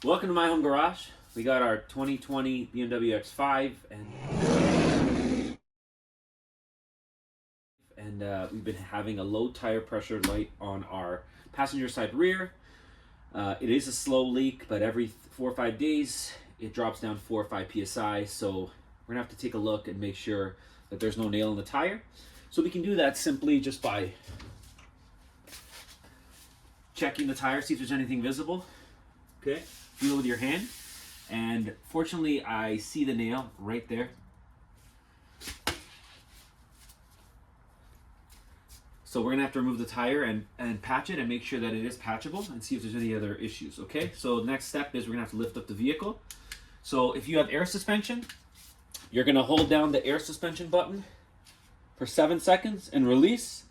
Welcome to my home garage. We got our 2020 BMW X5 and we've been having a low tire pressure light on our passenger side rear. It is a slow leak, but every 4 or 5 days it drops down 4 or 5 psi. So we're gonna have to take a look and make sure that there's no nail in the tire. So we can do that simply just by checking the tire, see if there's anything visible. Okay, feel with your hand, and fortunately I see the nail right there. So we're gonna have to remove the tire and patch it and make sure that it is patchable and see if there's any other issues. Okay, so the next step is we're gonna have to lift up the vehicle. So if you have air suspension, you're gonna hold down the air suspension button for 7 seconds and release,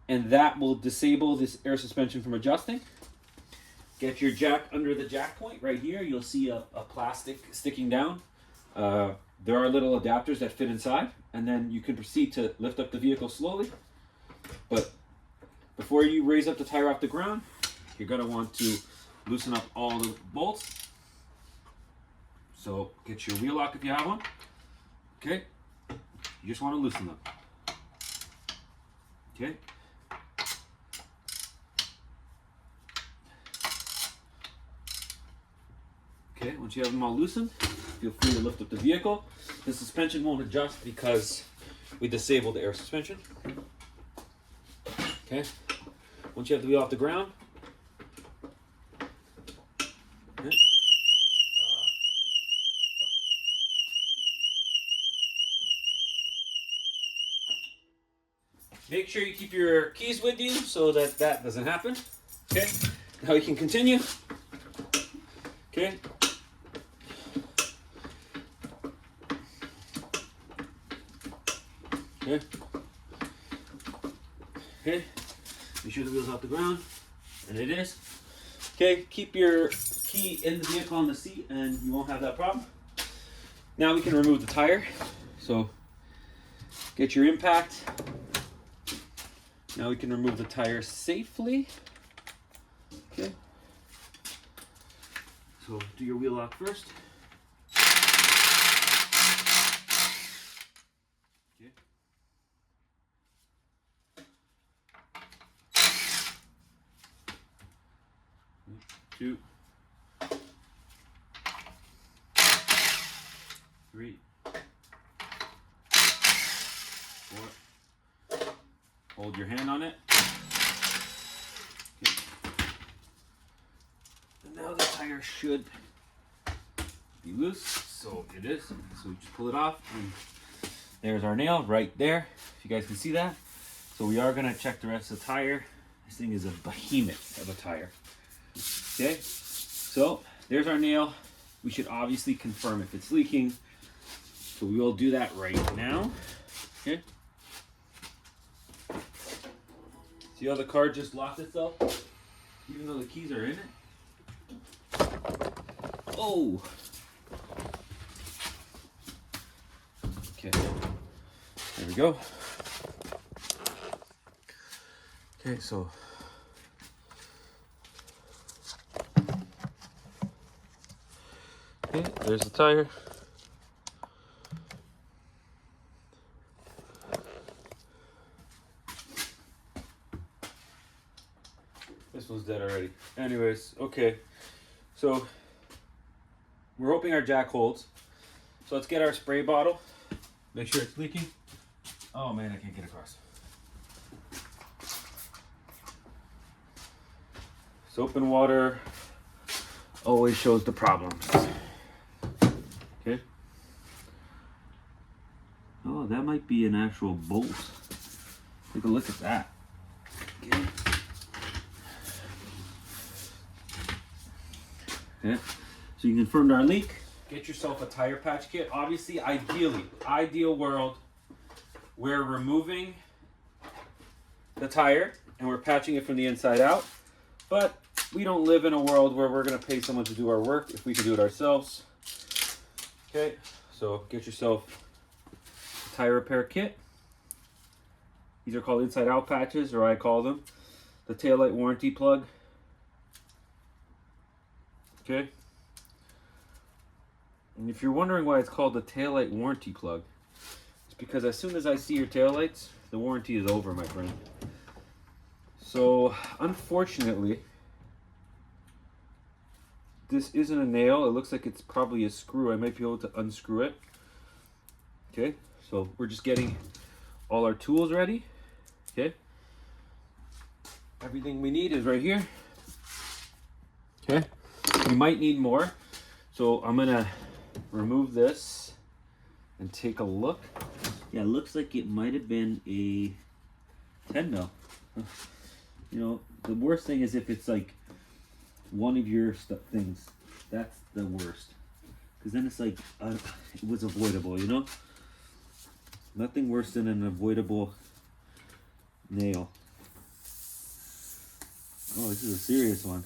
and that will disable this air suspension from adjusting. Get your jack under the jack point right here. You'll see a plastic sticking down. There are little adapters that fit inside, and then you can proceed to lift up the vehicle slowly. But before you raise up the tire off the ground, you're going to want to loosen up all the bolts. So get your wheel lock if you have one. Okay, you just want to loosen them. Okay. Okay, once you have them all loosened, feel free to lift up the vehicle. The suspension won't adjust because we disabled the air suspension. Okay, once you have the wheel off the ground, okay. Make sure you keep your keys with you so that that doesn't happen. Okay, now we can continue. Okay. Okay. Okay. Make sure the wheel's off the ground, and it is. Okay. Keep your key in the vehicle on the seat, and you won't have that problem. Now we can remove the tire. So get your impact. Now we can remove the tire safely. Okay. So do your wheel lock first. Okay. 2, 3, 4. Hold your hand on it. Okay. And now the tire should be loose. So it is. So we just pull it off, and there's our nail right there. If you guys can see that. So we are gonna check the rest of the tire. This thing is a behemoth of a tire. Okay, so there's our nail. We should obviously confirm if it's leaking. So we will do that right now. Okay. See how the car just locked itself? Even though the keys are in it? Oh! Okay, there we go. Okay, so okay, there's the tire. This one's dead already. Anyways, okay. So we're hoping our jack holds. So let's get our spray bottle. Make sure it's leaking. Oh man, I can't get across. Soap and water always shows the problems. Okay. Oh, that might be an actual bolt. Take a look at that. Okay. Okay. So you confirmed our leak. Get yourself a tire patch kit. Obviously, ideal world, we're removing the tire and we're patching it from the inside out. But we don't live in a world where we're going to pay someone to do our work if we can do it ourselves. Okay, so get yourself a tire repair kit. These are called inside out patches, or I call them the taillight warranty plug. Okay. And if you're wondering why it's called the taillight warranty plug, it's because as soon as I see your taillights, the warranty is over, my friend. So, unfortunately, this isn't a nail. It looks like it's probably a screw. I might be able to unscrew it. Okay, so we're just getting all our tools ready. Okay. Everything we need is right here. Okay. We might need more. So I'm gonna remove this and take a look. Yeah, it looks like it might have been a 10 mil. You know, the worst thing is if it's like one of your things. That's the worst. Because then it's like, it was avoidable, you know? Nothing worse than an avoidable nail. Oh, this is a serious one.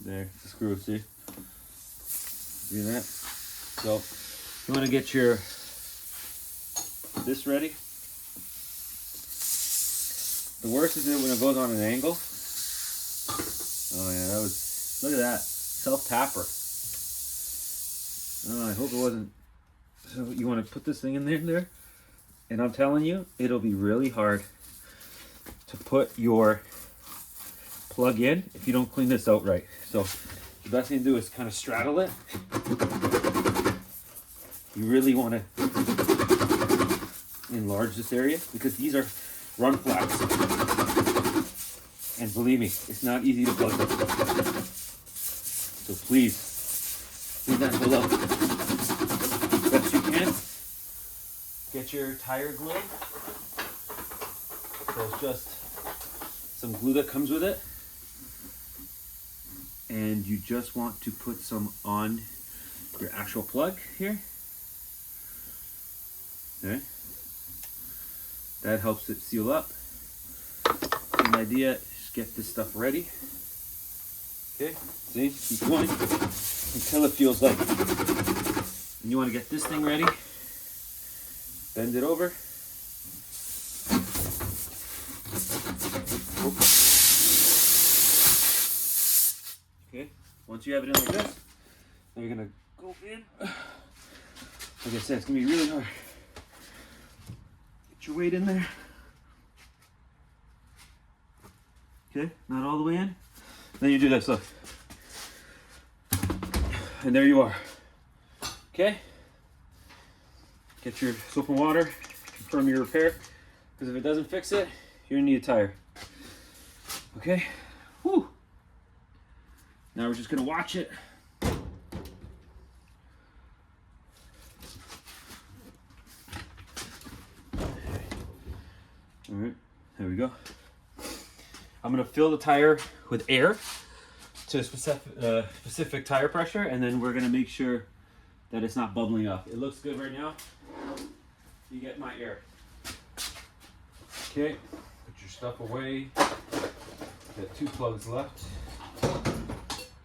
There, it's a screw, see? See that? So, you want to get your this ready. The worst is it when it goes on an angle. Oh yeah, that was, look at that, self-tapper. Oh, I hope it wasn't. So you want to put this thing in there, and I'm telling you, it'll be really hard to put your plug in if you don't clean this out right. So the best thing to do is kind of straddle it. You really want to enlarge this area because these are run flats. And believe me, it's not easy to plug them. So please, clean that hole out best you can. Get your tire glue. So it's just some glue that comes with it. And you just want to put some on your actual plug here. Okay. That helps it seal up. Same idea, just get this stuff ready. Okay, see, keep going until it feels like. And you want to get this thing ready. Bend it over. Okay, once you have it in like this, now you're gonna go in. Like I said, it's gonna be really hard. Get your weight in there. Okay, not all the way in. Then you do this, look. And there you are. Okay. Get your soap and water, confirm your repair, because if it doesn't fix it, you're gonna need a tire. Okay? Whew. Now we're just gonna watch it. All right, there we go. I'm gonna fill the tire with air to a specific tire pressure, and then we're gonna make sure that it's not bubbling up. It looks good right now. You get my air. Okay, put your stuff away. Got 2 plugs left.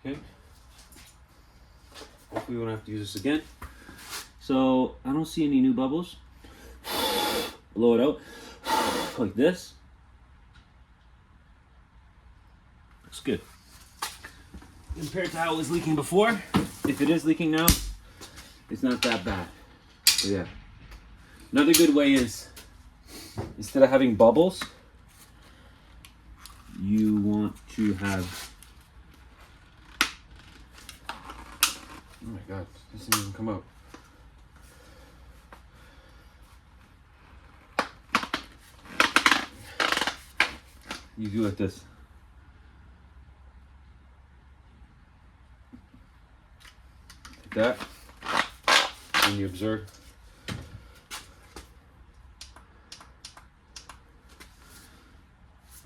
Okay. Hopefully we won't have to use this again. So I don't see any new bubbles. Blow it out like this. Looks good. Compared to how it was leaking before, if it is leaking now, it's not that bad. So yeah. Another good way is, instead of having bubbles, you want to have, oh my god, this didn't even come out. You do like this. Like that. And you observe.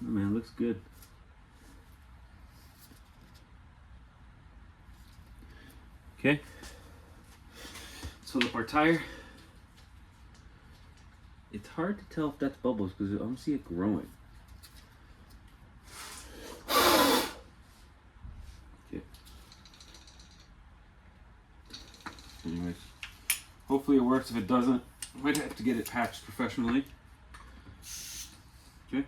Oh man, it looks good. Okay. Let's fill up our tire. It's hard to tell if that's bubbles because I don't see it growing. Okay. Anyways, hopefully it works. If it doesn't, I might have to get it patched professionally. Okay.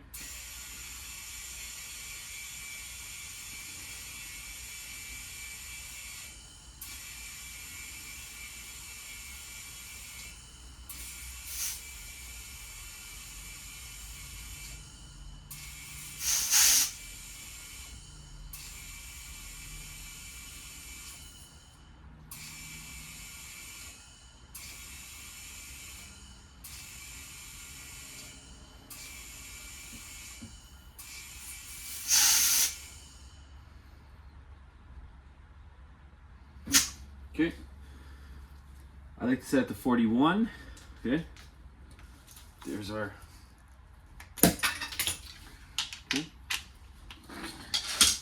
I like to set it to 41. Okay. There's our. Okay.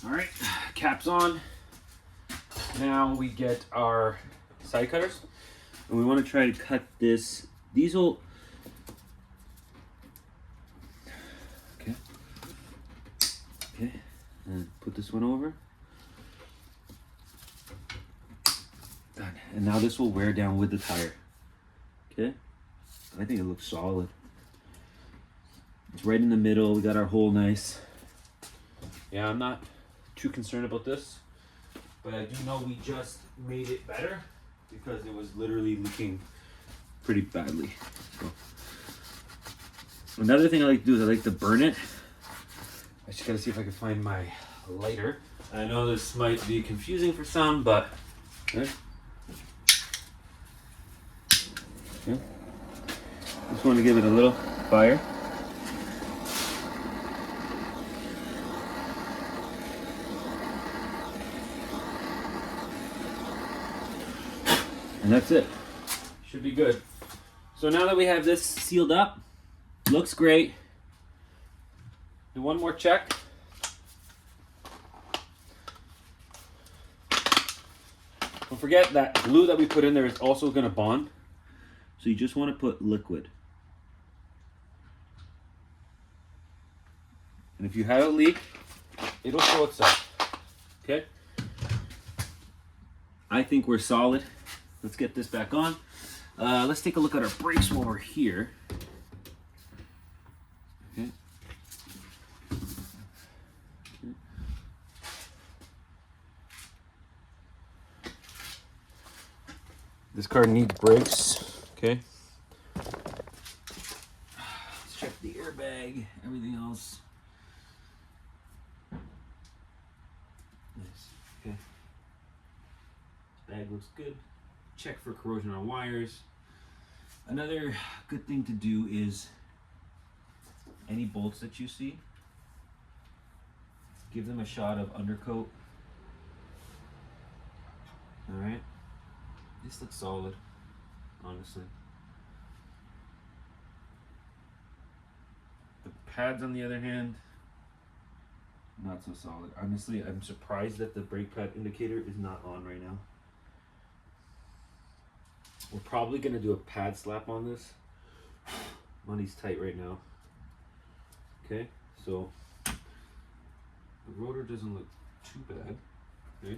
All right, caps on. Now we get our side cutters, and we want to try to cut this. These will. Okay. Okay, and put this one over. Done. And now this will wear down with the tire. Okay. I think it looks solid. It's right in the middle. We got our hole nice. Yeah, I'm not too concerned about this, but I do know we just made it better because it was literally leaking pretty badly. So another thing I like to do is I like to burn it. I just gotta see if I can find my lighter. I know this might be confusing for some, but okay. Okay. Just want to give it a little fire. And that's it. Should be good. So now that we have this sealed up, looks great. Do one more check. Don't forget that glue that we put in there is also going to bond. So you just want to put liquid. And if you have a leak, it'll show itself. Okay? I think we're solid. Let's get this back on. Let's take a look at our brakes while we're here. Okay. This car needs brakes. Okay. Let's check the airbag, everything else. Nice. Okay. This bag looks good. Check for corrosion on wires. Another good thing to do is any bolts that you see, give them a shot of undercoat. All right. This looks solid, honestly. The pads, on the other hand, not so solid. Honestly, I'm surprised that the brake pad indicator is not on right now. We're probably going to do a pad slap on this. Money's tight right now. Okay, so the rotor doesn't look too bad. Okay,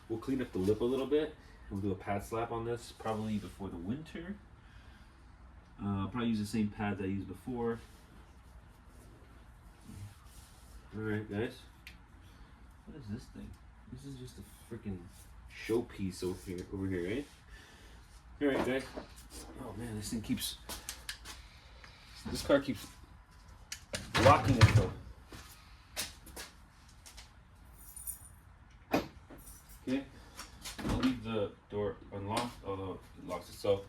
we'll clean up the lip a little bit. We'll do a pad slap on this probably before the winter. Probably use the same pads I used before. Alright guys. What is this thing? This is just a freaking showpiece over here, right? Alright guys. Oh man, this thing keeps... This car keeps locking it though. Okay. I'll leave the door unlocked, although it locks itself.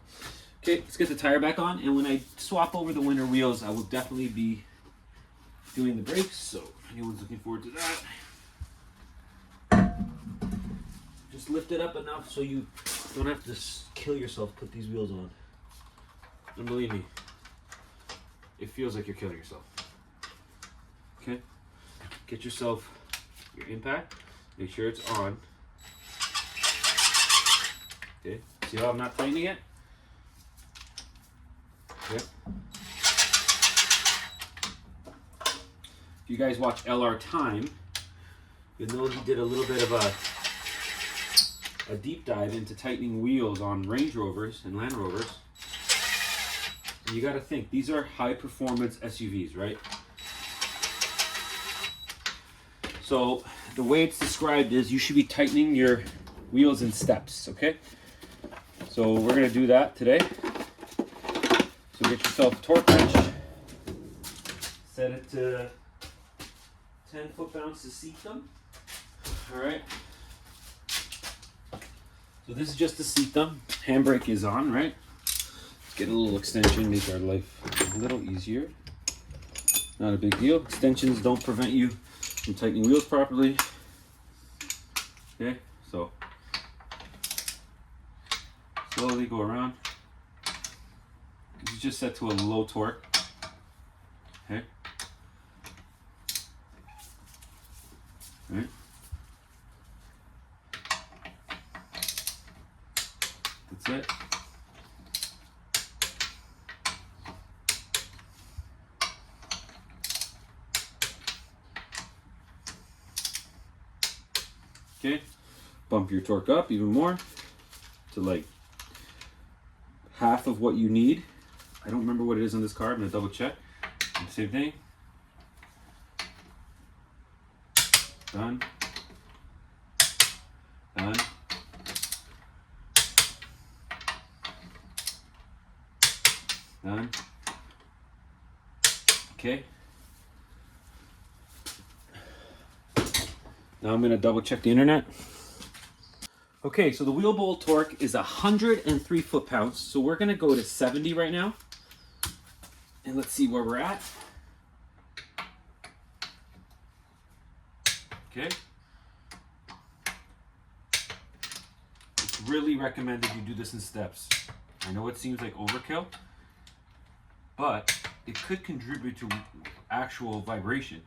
Okay, let's get the tire back on, and when I swap over the winter wheels, I will definitely be doing the brakes, so if anyone's looking forward to that. Just lift it up enough so you don't have to kill yourself, put these wheels on. And believe me, it feels like you're killing yourself. Okay, get yourself your impact, make sure it's on. Okay, see how I'm not tightening it? Okay. If you guys watch LR Time, you'll know he did a little bit of a deep dive into tightening wheels on Range Rovers and Land Rovers. And you gotta think, these are high performance SUVs, right? So the way it's described is you should be tightening your wheels in steps, okay? So we're gonna do that today. So get yourself a torque wrench, set it to 10 foot-pounds to seat them. All right. So this is just to seat them. Handbrake is on, right? Let's get a little extension, make our life a little easier. Not a big deal. Extensions don't prevent you from tightening wheels properly. Okay, so slowly go around. It's just set to a low torque. Okay. All right. That's it. Okay, bump your torque up even more to like half of what you need. I don't remember what it is on this car. I'm gonna double check. Same thing. Done. Done. Done. Okay. Now I'm going to double check the internet. Okay, so the wheel bolt torque is 103 foot-pounds. So we're going to go to 70 right now. And let's see where we're at. Okay. It's really recommended you do this in steps. I know it seems like overkill, but it could contribute to actual vibration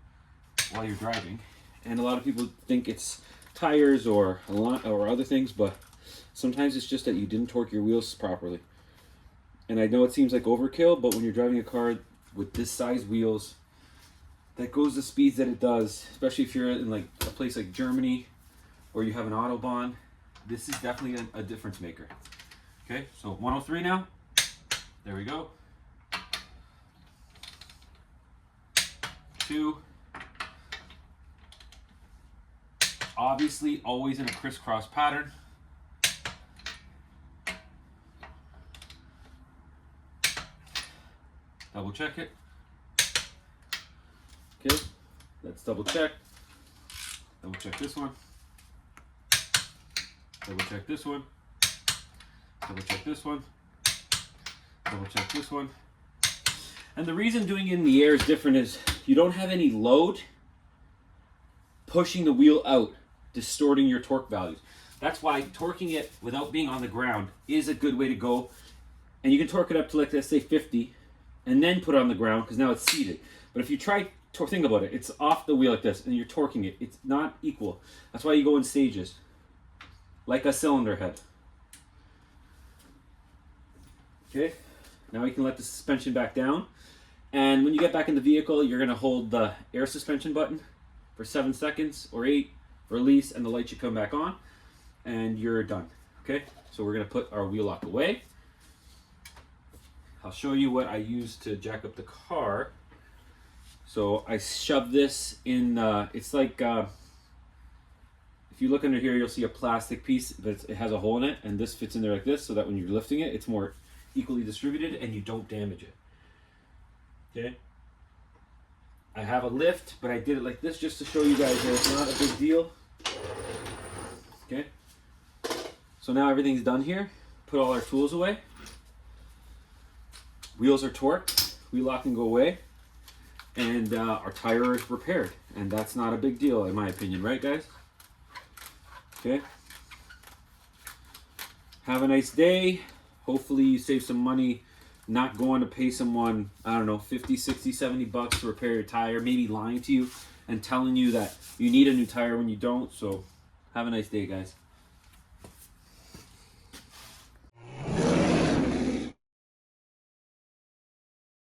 while you're driving. And a lot of people think it's tires or other things, but sometimes it's just that you didn't torque your wheels properly. And I know it seems like overkill, but when you're driving a car with this size wheels that goes the speeds that it does, especially if you're in like a place like Germany or you have an Autobahn, this is definitely a difference maker. Okay, so 103 now. There we go. 2. Obviously, always in a crisscross pattern. Double check it. Okay, let's double check. Double check this one. Double check this one. Double check this one. Double check this one. And the reason doing it in the air is different is you don't have any load pushing the wheel out, distorting your torque values. That's why torquing it without being on the ground is a good way to go. And you can torque it up to, like, let's say 50 and then put it on the ground because now it's seated. But if you try, think about it, it's off the wheel like this and you're torquing it. It's not equal. That's why you go in stages, like a cylinder head. Okay, now you can let the suspension back down. And when you get back in the vehicle, you're gonna hold the air suspension button for 7 seconds or 8, release, and the light should come back on, and you're done. Okay, so we're gonna put our wheel lock away. I'll show you what I use to jack up the car. So I shove this in, it's like, if you look under here, you'll see a plastic piece that it has a hole in it, and this fits in there like this, so that when you're lifting it, it's more equally distributed and you don't damage it. Okay. I have a lift, but I did it like this just to show you guys that it's not a big deal. Okay. So now everything's done here. Put all our tools away. Wheels are torqued. Wheel lock can go away. And our tire is repaired. And that's not a big deal in my opinion, right guys? Okay. Have a nice day. Hopefully you save some money not going to pay someone, I don't know, 50, 60, 70 bucks to repair your tire, maybe lying to you and telling you that you need a new tire when you don't. So have a nice day, guys.